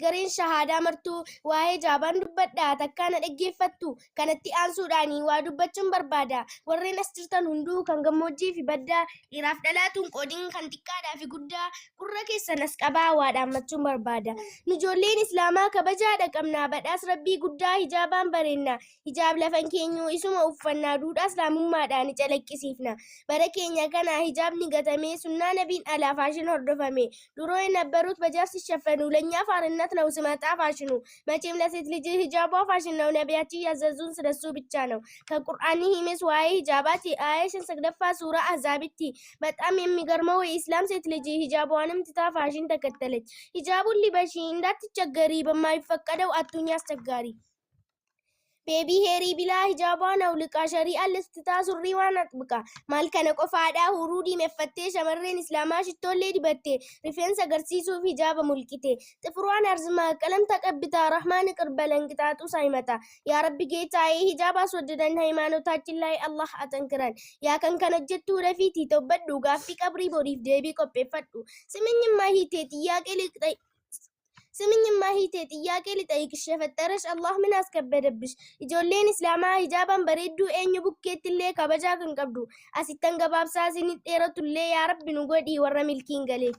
gareen shahaadaa martuu waa'ee hijaabaan dubbadhaa takkaana dhaggeeffattu kanatti aansuudhaanii waa dubbachuun barbaada. Warreen as jirtan hunduu kan gammoojjii fi baddaa dhiiraaf dhalaatuun qoodiin kan xiqqaadhaa fi guddaa gurra keessan as qabaa waa dhaammachuun barbaada. Nu ijoolleen islaamaa kabajaadha qabnaa badhaas rabbii guddaa hijaabaan bareenna. Hijaab lafan keenyu isuma uffannaa duudhaa islaamummaadhaan calaqqisiifna. Bara keenya kana hijaabni gatamee sunnaa nabiin alaa faashin hordofame. Duroo የነበሩት በጃርስ ሲሸፈኑ ለኛ ፋርነት ነው ስመጣ ፋሽኑ መቼም ለሴት ልጅ ሂጃቧ ፋሽን ነው ነቢያችን ያዘዙን ስለሱ ብቻ ነው ከቁርአን ሂምስ ዋይ ሂጃባት አየሽን ሰግደፋ ሱራ አዛብቲ በጣም የሚገርመው የኢስላም ሴት ልጅ ሂጃቧንም ትታ ፋሽን ተከተለች ሂጃቡን ሊበሺ እንዳትቸገሪ በማይፈቀደው አቱኛ አስቸጋሪ ቤቢ ሄሪ ቢላ ሂጃቧን አውልቃ ሸሪዓ ልስትታ ሱሪዋን አጥብቃ ማልከነ ቆፋዳ ሁሩዲ መፈቴ ሸመሬን ኢስላማ ሽቶሌ ዲበቴ ሪፌንስ አገርሲሱፍ ሂጃብ ሙልቂቴ ጥፍሯን አርዝማ ቀለም ተቀብታ ረህማን ቅርበለን ቅጣጡ ሳይመጣ ያ ረቢ ጌታዬ ሂጃብ አስወደደን ሃይማኖታችን ላይ አላህ አጠንክረን ያ ከንከነጀቱ ወደፊት ይተበዱ ጋፊ ቀብሪ ቦሪፍ ዴቢ ቆጴፈዱ ስምኝማ ሂቴ ጥያቄ ልቅጠይ ስምኝማ ሂቴ ጥያቄ ልጠይቅሽ የፈጠረሽ አላህ ምን አስከበደብሽ? ijoolleen islaamaa hijaaban bareedduu eenyu bukkeettillee kabajaa kan qabdu asittan gabaabsaa isin dheeratullee yaa rabbi nu godhii warra milkiin galee